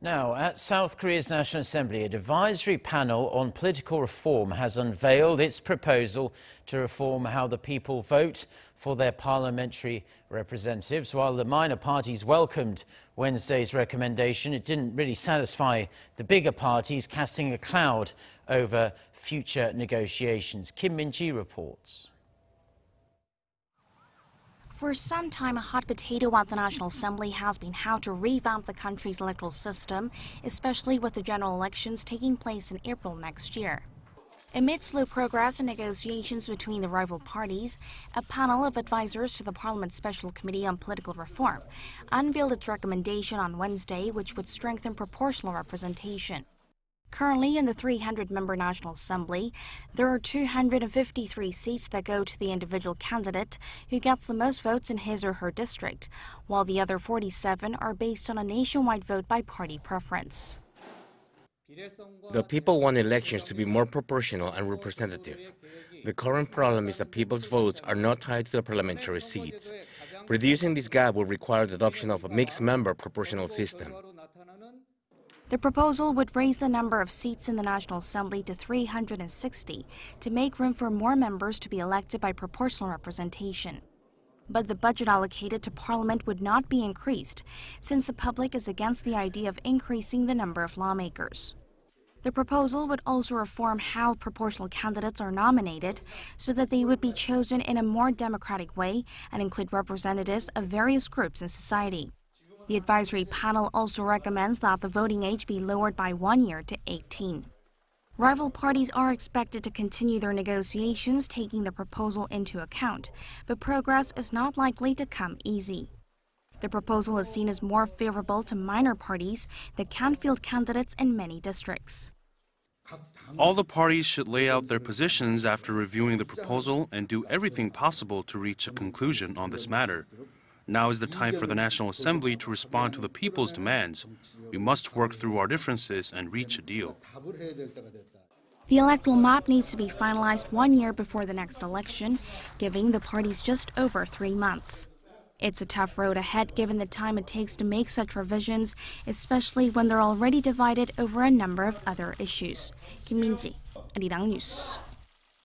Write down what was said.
Now, at South Korea's National Assembly, an advisory panel on political reform has unveiled its proposal to reform how the people vote for their parliamentary representatives. While the minor parties welcomed Wednesday's recommendation, it didn't really satisfy the bigger parties, casting a cloud over future negotiations. Kim Min-ji reports. For some time, a hot potato at the National Assembly has been how to revamp the country's electoral system, especially with the general elections taking place in April next year. Amid slow progress in negotiations between the rival parties, a panel of advisors to the Parliament's Special Committee on Political Reform unveiled its recommendation on Wednesday, which would strengthen proportional representation. Currently, in the 300-member National Assembly, there are 253 seats that go to the individual candidate who gets the most votes in his or her district, while the other 47 are based on a nationwide vote by party preference. The people want elections to be more proportional and representative. The current problem is that people's votes are not tied to the parliamentary seats. Reducing this gap will require the adoption of a mixed-member proportional system. The proposal would raise the number of seats in the National Assembly to 360 to make room for more members to be elected by proportional representation. But the budget allocated to Parliament would not be increased, since the public is against the idea of increasing the number of lawmakers. The proposal would also reform how proportional candidates are nominated so that they would be chosen in a more democratic way and include representatives of various groups in society. The advisory panel also recommends that the voting age be lowered by 1 year to 18. Rival parties are expected to continue their negotiations, taking the proposal into account, but progress is not likely to come easy. The proposal is seen as more favorable to minor parties that can field candidates in many districts. All the parties should lay out their positions after reviewing the proposal and do everything possible to reach a conclusion on this matter. Now is the time for the National Assembly to respond to the people's demands. We must work through our differences and reach a deal. The electoral map needs to be finalized 1 year before the next election, giving the parties just over 3 months. It's a tough road ahead given the time it takes to make such revisions, especially when they're already divided over a number of other issues. Kim Min-ji, Arirang News.